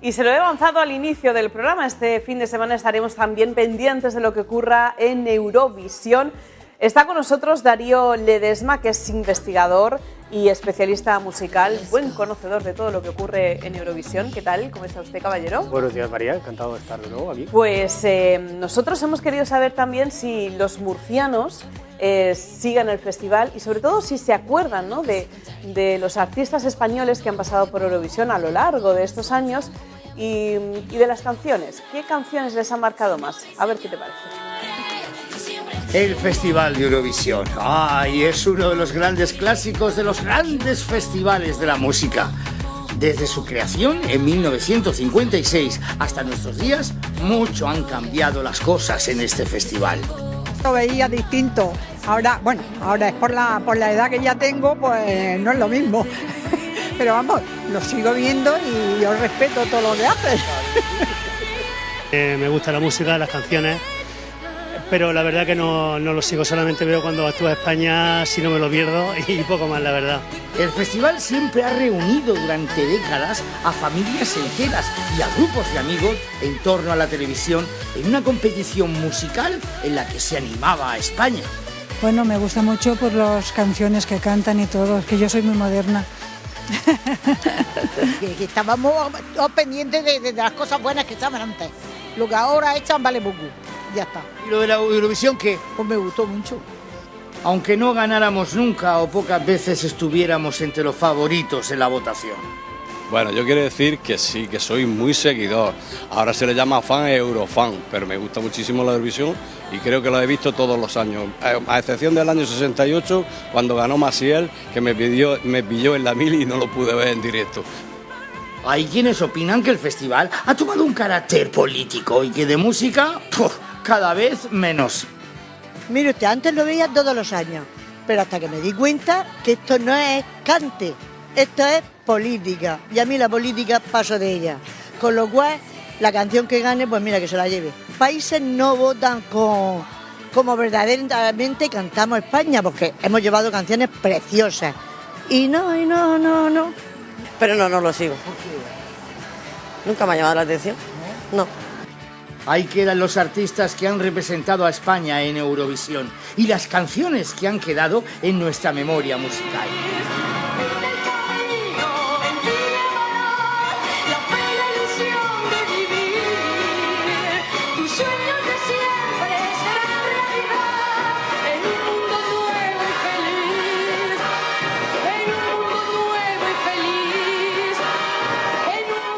Y se lo he avanzado al inicio del programa. Este fin de semana estaremos también pendientes de lo que ocurra en Eurovisión. Está con nosotros Darío Ledesma, que es investigador y especialista musical, buen conocedor de todo lo que ocurre en Eurovisión. ¿Qué tal? ¿Cómo está usted, caballero? Buenos días, María. Encantado de estar de nuevo aquí. Pues nosotros hemos querido saber también si los murcianos siguen el festival y sobre todo si se acuerdan, ¿no?, de los artistas españoles que han pasado por Eurovisión a lo largo de estos años y de las canciones. ¿Qué canciones les han marcado más? A ver qué te parece. El Festival de Eurovisión. ¡Ay! Es uno de los grandes clásicos de los grandes festivales de la música. Desde su creación en 1956 hasta nuestros días, mucho han cambiado las cosas en este festival. Lo veía distinto. Ahora es por la edad que ya tengo, pues no es lo mismo. Pero vamos, lo sigo viendo y yo respeto todo lo que hacen. Me gusta la música, las canciones, pero la verdad que no lo sigo, solamente veo cuando actúa España, si no me lo pierdo, y poco más, la verdad. El festival siempre ha reunido durante décadas a familias enteras y a grupos de amigos en torno a la televisión en una competición musical en la que se animaba a España. Bueno, me gusta mucho por las canciones que cantan y todo, es que yo soy muy moderna. que estábamos pendientes de las cosas buenas que estaban antes. Lo que ahora echan vale poco. Ya está. ¿Y lo de la Eurovisión qué? Pues me gustó mucho. Aunque no ganáramos nunca o pocas veces estuviéramos entre los favoritos en la votación. Bueno, yo quiero decir que sí, que soy muy seguidor. Ahora se le llama fan eurofan, pero me gusta muchísimo la Eurovisión y creo que lo he visto todos los años, a excepción del año 68, cuando ganó Maciel, que me pilló en la mili y no lo pude ver en directo. Hay quienes opinan que el festival ha tomado un carácter político y que de música, cada vez menos. Mire usted, antes lo veía todos los años, pero hasta que me di cuenta que esto no es cante, esto es política, y a mí la política paso de ella, con lo cual la canción que gane, pues mira que se la lleve. Países no votan como verdaderamente cantamos España, porque hemos llevado canciones preciosas, y no. Pero no lo sigo. Nunca me ha llamado la atención. No. Ahí quedan los artistas que han representado a España en Eurovisión y las canciones que han quedado en nuestra memoria musical.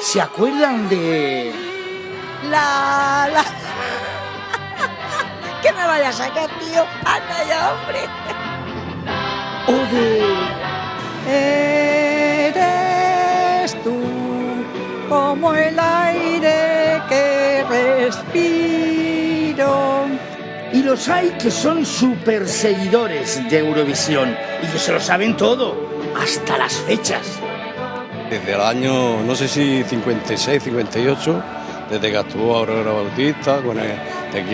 ¿Se acuerdan de...? ¿Qué me vaya a sacar, tío? ¡Anda ya, hombre! ¿O de...? Eres tú como el aire que respiro. Y los hay que son súper seguidores de Eurovisión y que se lo saben todo, hasta las fechas. Desde el año, no sé si 56, 58, desde que actuó Aurora Bautista con el Te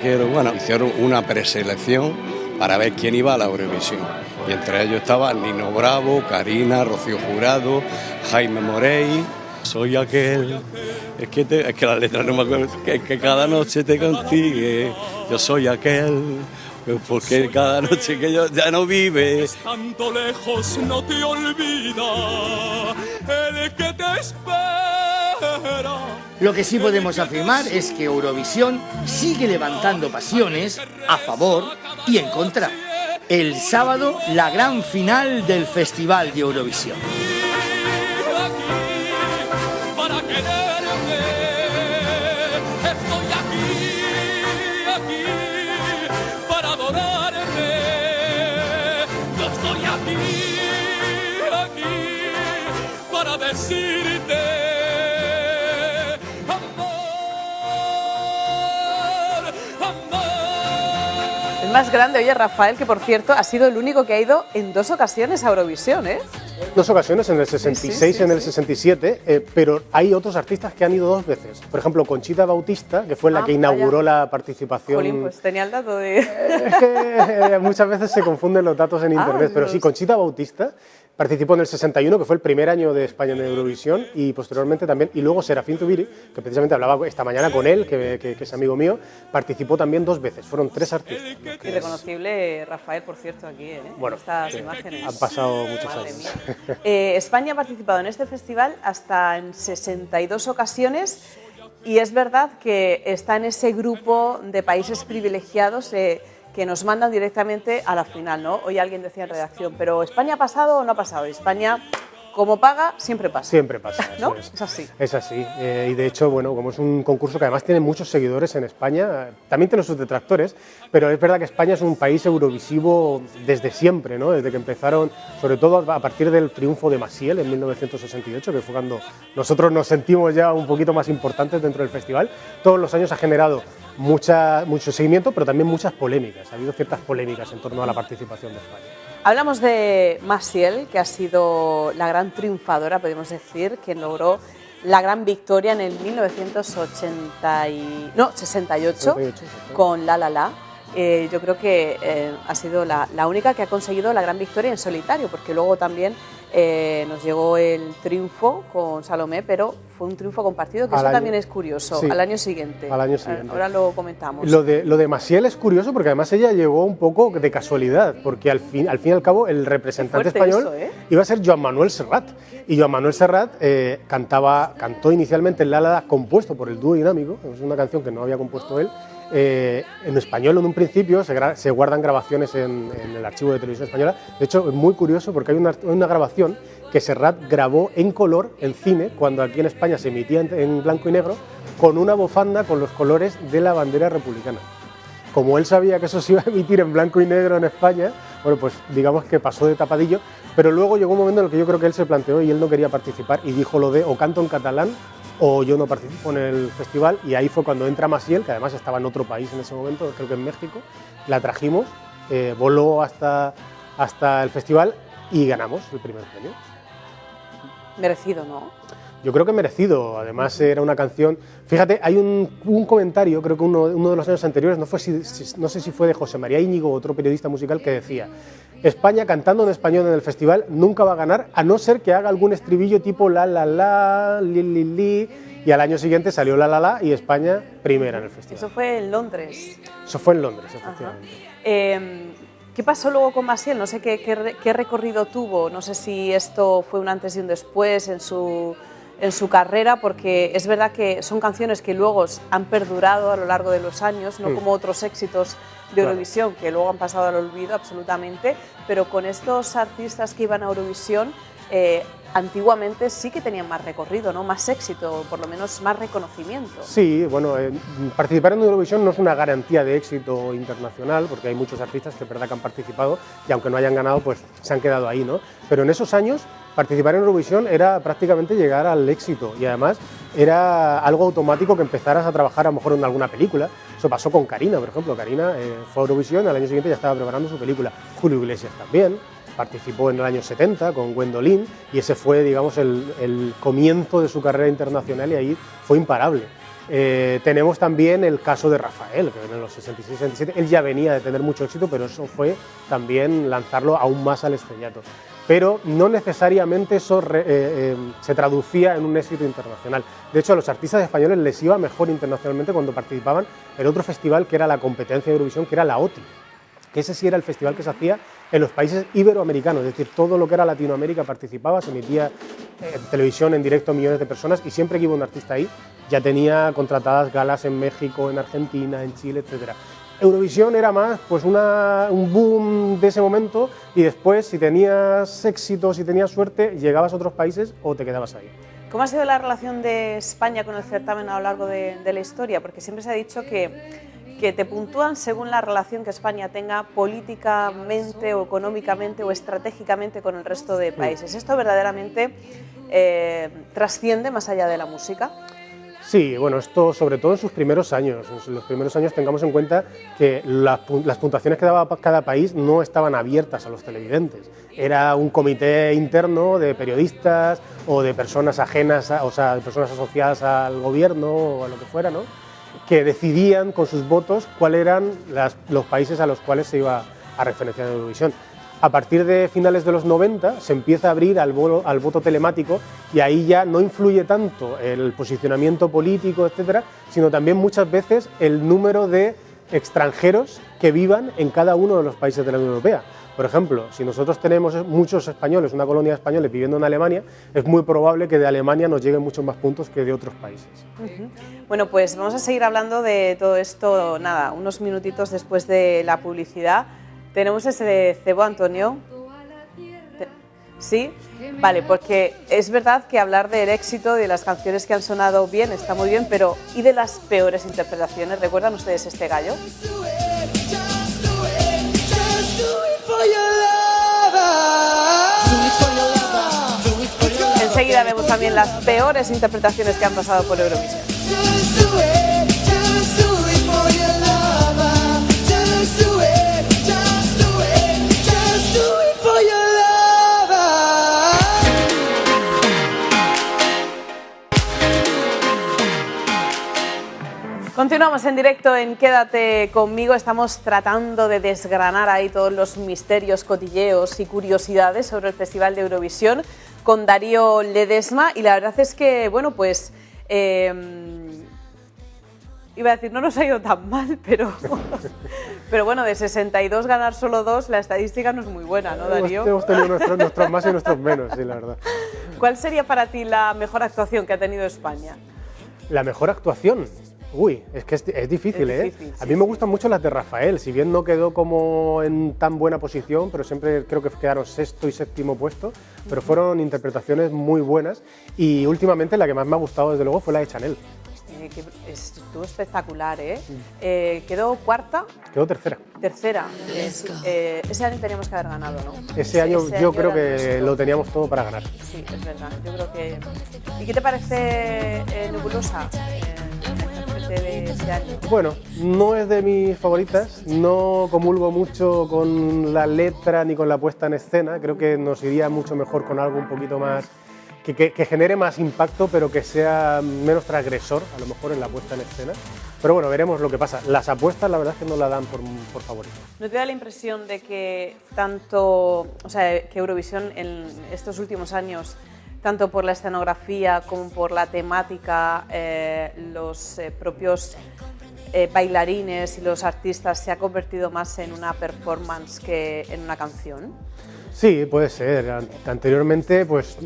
quiero, bueno, hicieron una preselección para ver quién iba a la Eurovisión. Y entre ellos estaban Nino Bravo, Karina, Rocío Jurado, Jaime Morey. Soy aquel, es que la letra no me acuerdo, que cada noche te consigue, yo soy aquel. Porque cada noche que yo ya no vive. Tanto lejos no te olvida el que te espera. Lo que sí podemos afirmar es que Eurovisión sigue levantando pasiones a favor y en contra. El sábado, la gran final del Festival de Eurovisión. Decirte amor. El más grande, oye, Rafael, que por cierto ha sido el único que ha ido en 2 ocasiones a Eurovisión, ¿eh? 2 ocasiones, en el 66 y en el 67, pero hay otros artistas que han ido 2 veces. Por ejemplo, Conchita Bautista, que fue la que inauguró la participación. Jolín, pues tenía el dato de... Es que muchas veces se confunden los datos en internet, pero sí, Conchita Bautista Participó en el 61, que fue el primer año de España en Eurovisión, y posteriormente también, y luego Serafín Zubiri, que precisamente hablaba esta mañana con él, que es amigo mío, participó también 2 veces, fueron 3 artistas. Irreconocible Rafael, por cierto, aquí, bueno, en estas imágenes. Han pasado muchos Madre años. España ha participado en este festival hasta en 62 ocasiones, y es verdad que está en ese grupo de países privilegiados que nos mandan directamente a la final, ¿no? Hoy alguien decía en redacción, pero ¿España ha pasado o no ha pasado? España, como paga, siempre pasa. Siempre pasa, ¿no? Es así. Es así. Y de hecho, bueno, como es un concurso que además tiene muchos seguidores en España, también tiene sus detractores, pero es verdad que España es un país eurovisivo desde siempre, ¿no? Desde que empezaron, sobre todo a partir del triunfo de Maciel en 1968, que fue cuando nosotros nos sentimos ya un poquito más importantes dentro del festival. Todos los años ha generado mucho seguimiento, pero también muchas polémicas. Ha habido ciertas polémicas en torno a la participación de España. Hablamos de Maciel, que ha sido la gran triunfadora, podemos decir, quien logró la gran victoria en el 68 con La La La. Yo creo que ha sido la única que ha conseguido la gran victoria en solitario, porque luego también nos llegó el triunfo con Salomé, pero fue un triunfo compartido, que eso también es curioso, sí, al año siguiente. Al año siguiente. Ahora lo comentamos. Lo de Maciel es curioso porque además ella llegó un poco de casualidad, porque al fin y al cabo el representante español iba a ser Joan Manuel Serrat. Y Joan Manuel Serrat cantó inicialmente el La La La, compuesto por el dúo dinámico, es una canción que no había compuesto él. En español en un principio se guardan grabaciones en el archivo de Televisión Española. De hecho, es muy curioso porque hay una grabación que Serrat grabó en color en cine, cuando aquí en España se emitía en blanco y negro, con una bufanda con los colores de la bandera republicana. Como él sabía que eso se iba a emitir en blanco y negro en España, bueno, pues digamos que pasó de tapadillo, pero luego llegó un momento en el que yo creo que él se planteó y él no quería participar y dijo lo de o canto en catalán o yo no participo en el festival, y ahí fue cuando entra Maciel, que además estaba en otro país en ese momento, creo que en México, la trajimos, voló hasta el festival y ganamos el primer premio. Merecido, ¿no? Yo creo que merecido, además era una canción... Fíjate, hay un comentario, creo que uno de los años anteriores, no sé si fue de José María Íñigo, otro periodista musical, que decía: España cantando en español en el festival nunca va a ganar, a no ser que haga algún estribillo tipo la la la, li li li, y al año siguiente salió La La La y España primera en el festival. Eso fue en Londres. Eso fue en Londres, efectivamente. ¿Qué pasó luego con Maciel? No sé qué recorrido tuvo, no sé si esto fue un antes y un después en su carrera, porque es verdad que son canciones que luego han perdurado a lo largo de los años, no como otros éxitos de Eurovisión, que luego han pasado al olvido absolutamente, pero con estos artistas que iban a Eurovisión, antiguamente sí que tenían más recorrido, ¿no? Más éxito, por lo menos más reconocimiento. Sí, bueno, participar en Eurovisión no es una garantía de éxito internacional, porque hay muchos artistas que verdad que han participado y aunque no hayan ganado, pues se han quedado ahí, ¿no? Pero en esos años participar en Eurovisión era prácticamente llegar al éxito y además era algo automático que empezaras a trabajar a lo mejor en alguna película. Eso pasó con Karina, por ejemplo. Karina fue a Eurovisión, al año siguiente ya estaba preparando su película. Julio Iglesias también participó en el año 70 con Gwendolyn y ese fue, digamos, el comienzo de su carrera internacional y ahí fue imparable. Tenemos también el caso de Rafael, que en los 66-67 él ya venía de tener mucho éxito, pero eso fue también lanzarlo aún más al estrellato. Pero no necesariamente eso se traducía en un éxito internacional. De hecho, a los artistas españoles les iba mejor internacionalmente cuando participaban en otro festival que era la competencia de Eurovisión, que era la OTI, que ese sí era el festival que se hacía en los países iberoamericanos, es decir, todo lo que era Latinoamérica participaba, se emitía en televisión en directo a millones de personas y siempre que iba un artista ahí ya tenía contratadas galas en México, en Argentina, en Chile, etc. Eurovisión era más pues un boom de ese momento y después si tenías éxito, si tenías suerte, llegabas a otros países o te quedabas ahí. ¿Cómo ha sido la relación de España con el certamen a lo largo de la historia? Porque siempre se ha dicho que te puntúan según la relación que España tenga políticamente o económicamente o estratégicamente con el resto de países. ¿Esto verdaderamente trasciende más allá de la música? Sí, bueno, esto sobre todo en sus primeros años. En los primeros años tengamos en cuenta que las puntuaciones que daba cada país no estaban abiertas a los televidentes. Era un comité interno de periodistas o de personas ajenas, o sea, de personas asociadas al gobierno o a lo que fuera, ¿no?, que decidían con sus votos cuáles eran los países a los cuales se iba a referenciar en Eurovisión. A partir de finales de los 90 se empieza a abrir al voto telemático y ahí ya no influye tanto el posicionamiento político, etcétera, sino también muchas veces el número de extranjeros que vivan en cada uno de los países de la Unión Europea. Por ejemplo, si nosotros tenemos muchos españoles, una colonia de españoles viviendo en Alemania, es muy probable que de Alemania nos lleguen muchos más puntos que de otros países. Bueno, pues vamos a seguir hablando de todo esto, nada, unos minutitos después de la publicidad. Tenemos ese cebo, Antonio. ¿Sí? Vale, porque es verdad que hablar del éxito, de las canciones que han sonado bien, está muy bien, pero ¿y de las peores interpretaciones? ¿Recuerdan ustedes este gallo? Enseguida vemos también las peores interpretaciones que han pasado por Eurovisión. Continuamos en directo en Quédate conmigo. Estamos tratando de desgranar ahí todos los misterios, cotilleos y curiosidades sobre el Festival de Eurovisión con Darío Ledesma, y la verdad es que, bueno, pues iba a decir, no nos ha ido tan mal, pero bueno, de 62 ganar solo 2, la estadística no es muy buena, ¿no, Darío? Hemos tenido nuestros más y nuestros menos, sí, la verdad. ¿Cuál sería para ti la mejor actuación que ha tenido España? La mejor actuación. Uy, es que es difícil, ¿eh? A mí me gustan mucho las de Rafael, si bien no quedó como en tan buena posición, pero siempre creo que quedaron sexto y séptimo puesto, pero fueron interpretaciones muy buenas, y últimamente la que más me ha gustado desde luego fue la de Chanel. Estuvo espectacular, ¿eh? ¿Quedó cuarta? Quedó tercera. Tercera. Ese año teníamos que haber ganado, ¿no? Ese año yo creo que lo teníamos todo para ganar. Sí, es verdad. Yo creo que... ¿Y qué te parece Nebulosa? De ese año. Bueno, no es de mis favoritas, no comulgo mucho con la letra ni con la puesta en escena, creo que nos iría mucho mejor con algo un poquito más, que genere más impacto, pero que sea menos transgresor, a lo mejor en la puesta en escena. Pero bueno, veremos lo que pasa. Las apuestas la verdad es que no la dan por favorito. ¿No te da la impresión de que que Eurovisión en estos últimos años, tanto por la escenografía como por la temática, los propios bailarines y los artistas, se ha convertido más en una performance que en una canción? Sí, puede ser. Anteriormente, pues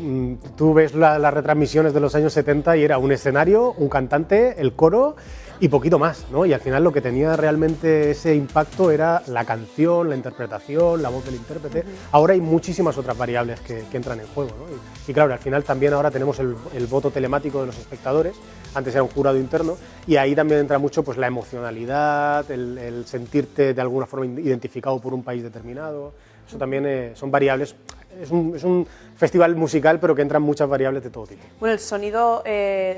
tú ves las retransmisiones de los años 70 y era un escenario, un cantante, el coro y poquito más, ¿no? Y al final lo que tenía realmente ese impacto era la canción, la interpretación, la voz del intérprete. Ahora hay muchísimas otras variables que entran en juego, ¿no? Y claro, al final también ahora tenemos el voto telemático de los espectadores, antes era un jurado interno, y ahí también entra mucho pues la emocionalidad, el sentirte de alguna forma identificado por un país determinado. Eso también son variables. Es un festival musical, pero que entran muchas variables de todo tipo. Bueno, el sonido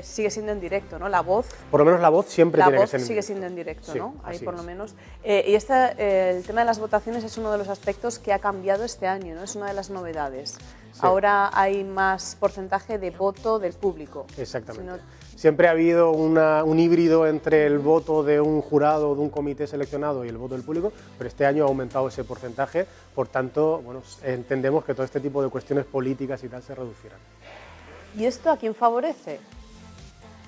sigue siendo en directo, ¿no? La voz. Por lo menos la voz siempre tiene que ser. La voz sigue siendo en directo, sí, ¿no? Ahí por lo es. menos. Y el tema de las votaciones es uno de los aspectos que ha cambiado este año, ¿no? Es una de las novedades. Sí. Ahora hay más porcentaje de voto del público. Exactamente. Siempre ha habido un híbrido entre el voto de un jurado o de un comité seleccionado y el voto del público, pero este año ha aumentado ese porcentaje, por tanto, bueno, entendemos que todo este tipo de cuestiones políticas y tal se reducirán. ¿Y esto a quién favorece?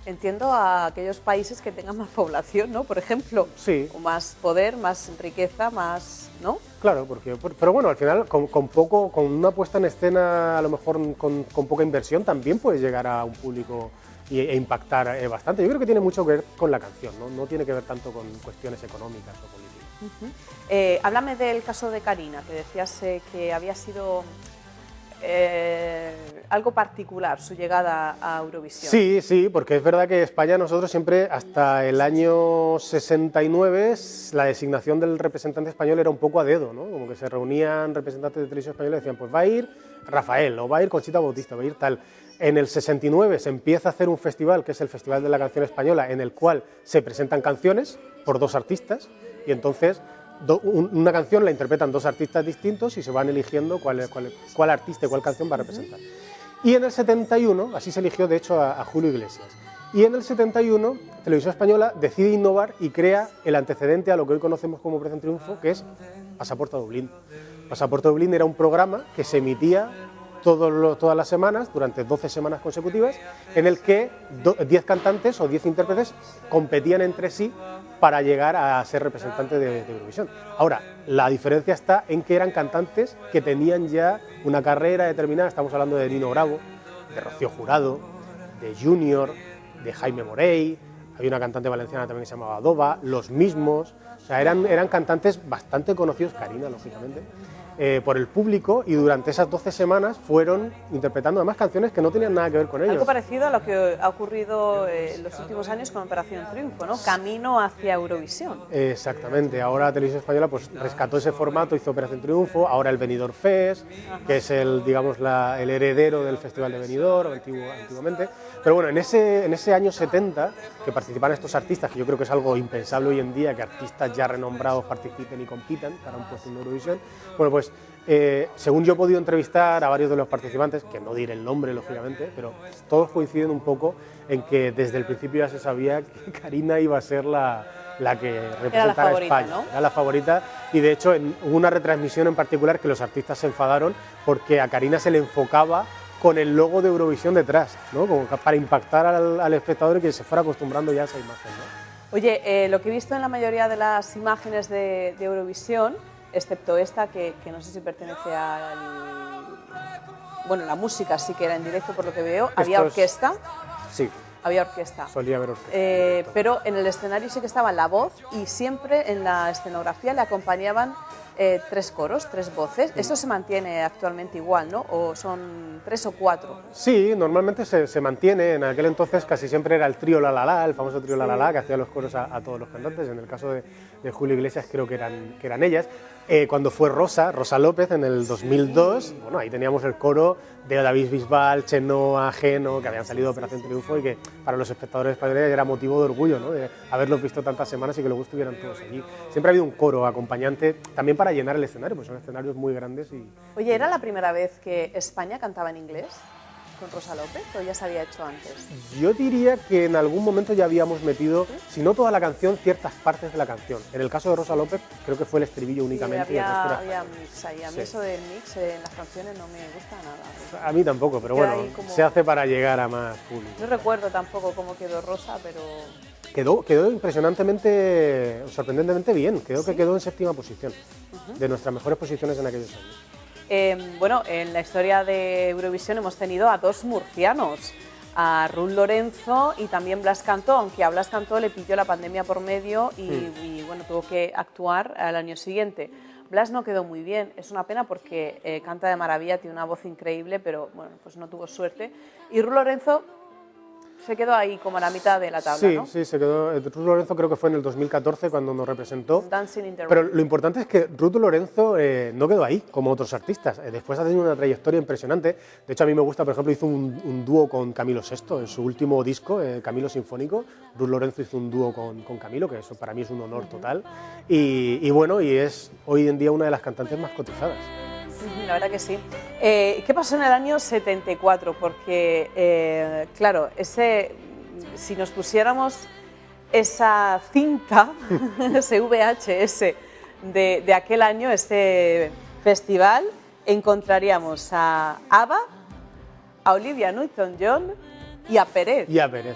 Entiendo a aquellos países que tengan más población, ¿no? Por ejemplo, sí. O más poder, más riqueza, más, ¿no? Claro, pero bueno, al final con una puesta en escena, a lo mejor con poca inversión, también puedes llegar a un público e impactar bastante. Yo creo que tiene mucho que ver con la canción, no tiene que ver tanto con cuestiones económicas o políticas. Háblame del caso de Karina, que decías que había sido algo particular su llegada a Eurovisión. Sí, porque es verdad que España, nosotros siempre, hasta el año 69, la designación del representante español era un poco a dedo, ¿no? Como que se reunían representantes de televisión española y decían, pues va a ir Rafael, o va a ir Conchita Bautista, va a ir tal. En el 69 se empieza a hacer un festival, que es el Festival de la Canción Española, en el cual se presentan canciones por dos artistas, y entonces una canción la interpretan dos artistas distintos y se van eligiendo cuál artista y cuál canción va a representar. Y en el 71, así se eligió de hecho a Julio Iglesias, y en el 71 Televisión Española decide innovar y crea el antecedente a lo que hoy conocemos como Operación Triunfo, que es Pasaporte a Dublín. Pasaporte Dublín era un programa que se emitía todas las semanas, durante 12 semanas consecutivas, en el que 10 cantantes o 10 intérpretes competían entre sí para llegar a ser representantes de Eurovisión. Ahora, la diferencia está en que eran cantantes que tenían ya una carrera determinada. Estamos hablando de Nino Bravo, de Rocío Jurado, de Junior, de Jaime Morey, había una cantante valenciana también que se llamaba Dova, Los Mismos, o sea, eran cantantes bastante conocidos, Karina, lógicamente, por el público, y durante esas 12 semanas fueron interpretando además canciones que no tenían nada que ver con ellos. Algo parecido a lo que ha ocurrido en los últimos años con Operación Triunfo, ¿no? Camino hacia Eurovisión. Exactamente, ahora Televisión Española pues rescató ese formato, hizo Operación Triunfo, ahora el Benidorm Fest, que es el heredero del Festival de Benidorm antiguamente. Pero bueno, en ese año 70, que participan estos artistas, que yo creo que es algo impensable hoy en día, que artistas ya renombrados participen y compitan para un puesto en Eurovisión, bueno, pues según yo he podido entrevistar a varios de los participantes, que no diré el nombre lógicamente, pero todos coinciden un poco en que desde el principio ya se sabía que Karina iba a ser la que representara a España, ¿no? Era la favorita, y de hecho hubo una retransmisión en particular que los artistas se enfadaron porque a Karina se le enfocaba con el logo de Eurovisión detrás, ¿no? Como para impactar al espectador y que se fuera acostumbrando ya a esa imagen, ¿no? Oye, lo que he visto en la mayoría de las imágenes de Eurovisión, excepto esta que no sé si pertenece al... Bueno, la música sí que era en directo por lo que veo, había orquesta. Sí. Había orquesta. Solía haber orquesta. Pero en el escenario sí que estaba la voz y siempre en la escenografía le acompañaban 3 coros, 3 voces. Eso se mantiene actualmente igual, ¿no? ¿O son 3 o 4? Sí, normalmente se mantiene. En aquel entonces casi siempre era el trío La La La, el famoso trío La La La, que hacía los coros a todos los cantantes. En el caso de Julio Iglesias creo que eran ellas. Cuando fue Rosa López en el 2002, bueno, ahí teníamos el coro de David Bisbal, Chenoa, Geno, que habían salido de Operación Triunfo y que para los espectadores españoles era motivo de orgullo, ¿no? De haberlos visto tantas semanas y que luego estuvieran todos allí. Siempre ha habido un coro acompañante también para llenar el escenario, porque son escenarios muy grandes. Oye, ¿era la primera vez que España cantaba en inglés con Rosa López o ya se había hecho antes? Yo diría que en algún momento ya habíamos metido, si no toda la canción, ciertas partes de la canción. En el caso de Rosa López creo que fue el estribillo únicamente. Sí, había mix ahí. A mí eso del mix en las canciones no me gusta nada. A mí tampoco, pero bueno, se hace para llegar a más público. No recuerdo tampoco cómo quedó Rosa, pero... Quedó impresionantemente, sorprendentemente bien. Creo que quedó en 7ª posición, de nuestras mejores posiciones en aquellos años. Bueno, en la historia de Eurovisión hemos tenido a 2 murcianos, a Ruth Lorenzo y también Blas Cantó, aunque a Blas Cantó le pilló la pandemia por medio y bueno, tuvo que actuar al año siguiente. Blas no quedó muy bien, es una pena porque canta de maravilla, tiene una voz increíble, pero bueno, pues no tuvo suerte. Y Ruth Lorenzo se quedó ahí como a la mitad de la tabla, ¿no? Sí, se quedó. Ruth Lorenzo creo que fue en el 2014 cuando nos representó. Dancing in the Rain. Pero lo importante es que Ruth Lorenzo no quedó ahí, como otros artistas. Después ha tenido una trayectoria impresionante. De hecho, a mí me gusta, por ejemplo, hizo un dúo con Camilo VI en su último disco, Camilo Sinfónico. Ruth Lorenzo hizo un dúo con Camilo, que eso para mí es un honor total. Y bueno, y es hoy en día una de las cantantes más cotizadas. La verdad que sí. ¿Qué pasó en el año 74? Porque, claro, si nos pusiéramos esa cinta, ese VHS de aquel año, ese festival, encontraríamos a ABBA, a Olivia Newton-John y a Pérez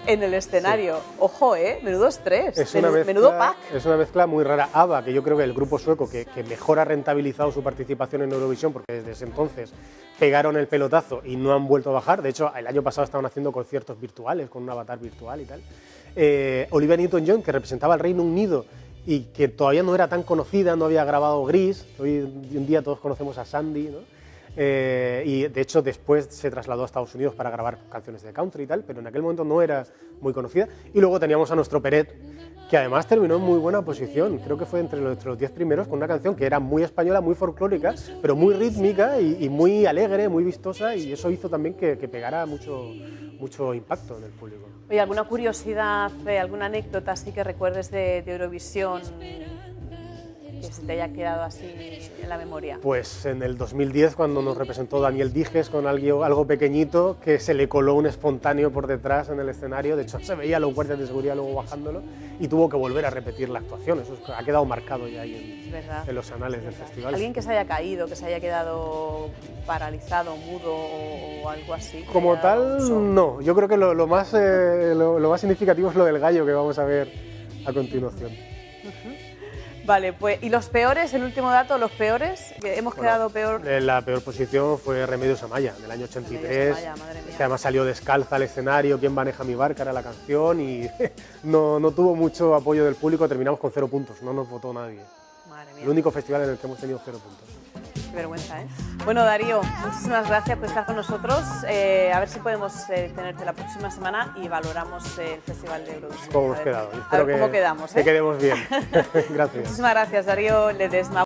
en el escenario. Sí. Ojo, menudos 3, menudo pack. Es una mezcla muy rara. ABBA, que yo creo que el grupo sueco que mejor ha rentabilizado su participación en Eurovisión, porque desde ese entonces pegaron el pelotazo y no han vuelto a bajar. De hecho, el año pasado estaban haciendo conciertos virtuales con un avatar virtual y tal. Olivia Newton-John, que representaba al Reino Unido y que todavía no era tan conocida, no había grabado Gris. Hoy en día todos conocemos a Sandy, ¿no? Y de hecho después se trasladó a Estados Unidos para grabar canciones de country y tal, pero en aquel momento no era muy conocida. Y luego teníamos a nuestro Peret, que además terminó en muy buena posición, creo que fue entre los 10 primeros, con una canción que era muy española, muy folclórica, pero muy rítmica y muy alegre, muy vistosa, y eso hizo también que pegara mucho impacto en el público. Oye, ¿alguna curiosidad, alguna anécdota así que recuerdes de Eurovisión que se te haya quedado así en la memoria? Pues en el 2010, cuando nos representó Daniel Dijes con algo pequeñito, que se le coló un espontáneo por detrás en el escenario, de hecho se veía a los guardias de seguridad luego bajándolo, y tuvo que volver a repetir la actuación. Eso ha quedado marcado ya ahí en los anales del festival. ¿Alguien que se haya caído, que se haya quedado paralizado, mudo o algo así? Como tal, no. Yo creo que lo más significativo es lo del gallo que vamos a ver a continuación. Vale, pues, ¿y los peores? El último dato, los peores, que hemos quedado peor. La peor posición fue Remedios Amaya, del año 83, Amaya, madre mía. que además salió descalza al escenario, ¿Quién maneja mi barca? Era la canción, y no tuvo mucho apoyo del público, terminamos con 0 puntos, no nos votó nadie. Madre mía. El único festival en el que hemos tenido 0 puntos. Qué vergüenza, ¿eh? Bueno, Darío, muchísimas gracias por estar con nosotros. A ver si podemos tenerte la próxima semana y valoramos el Festival de Eurovisión. ¿Cómo hemos quedado? A ver cómo quedamos, que quedemos bien. Gracias. Muchísimas gracias, Darío Ledesma.